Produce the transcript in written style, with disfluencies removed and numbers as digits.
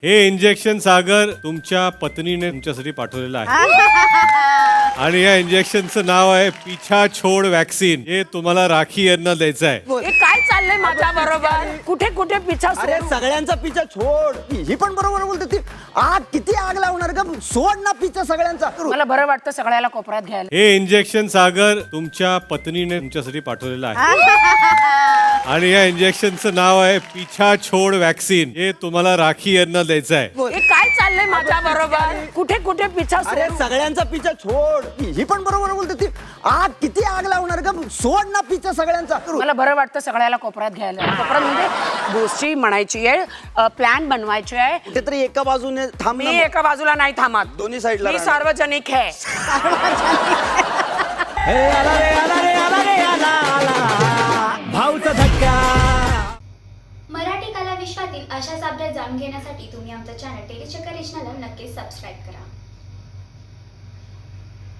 हे इंजेक्शन सागर तुमच्या पत्नीने तुमच्यासाठी पाठवलेलं आहे आणि या इंजेक्शनचं नाव आहे पिछा छोड वॅक्सिन. हे तुम्हाला राखी यांना द्यायचं आहे. हे काय चाललंय माझ्या बरोबर? कुठे कुठे पिछा अरे सोड. सगळ्यांचा पिछा छोड. ही पण बरोबर बोलते ती. आग किती आग लावणार का? सोड ना पिछा सगळ्यांचा. मला बरं वाटतं सगळ्याला कोपऱ्यात घ्यायला. हे इंजेक्शन सागर तुमच्या पत्नीने तुमच्यासाठी पाठवलेलं आहे आणि या इंजेक्शनचं नाव आहे पिछा छोड वॅक्सिन. हे तुम्हाला राखी यांना द्यायचं आहे. हे काय चाललंय माझ्या बरोबर? कुठे कुठे पिछा अरे सोड. सगळ्यांचा पिछा छोड. ही पण बरोबर बोलते ती. आग किती आग लावणार का? सोड ना पिछा सगळ्यांचा. मला बरं वाटतं सगळ्याला कोपऱ्यात घ्यायला. कोपरा म्हणजे गोष्टी म्हणायची आहे, प्लॅन बनवायची आहे. कुठेतरी एका बाजूने थांब मी ना. एका बाजूला नाही थांबत. दोन्ही साईडला मी राहणार. सार्वजनिक आहे. हे आला रे आला रे आला रे आला आला भाऊचा धक्का. मराठी कला विश्वातील अशाच अपडेट जाणून घेण्यासाठी तुम्ही आमचं चॅनल टेलीचक्कर रिजनला नक्कीच सबस्क्राईब करा.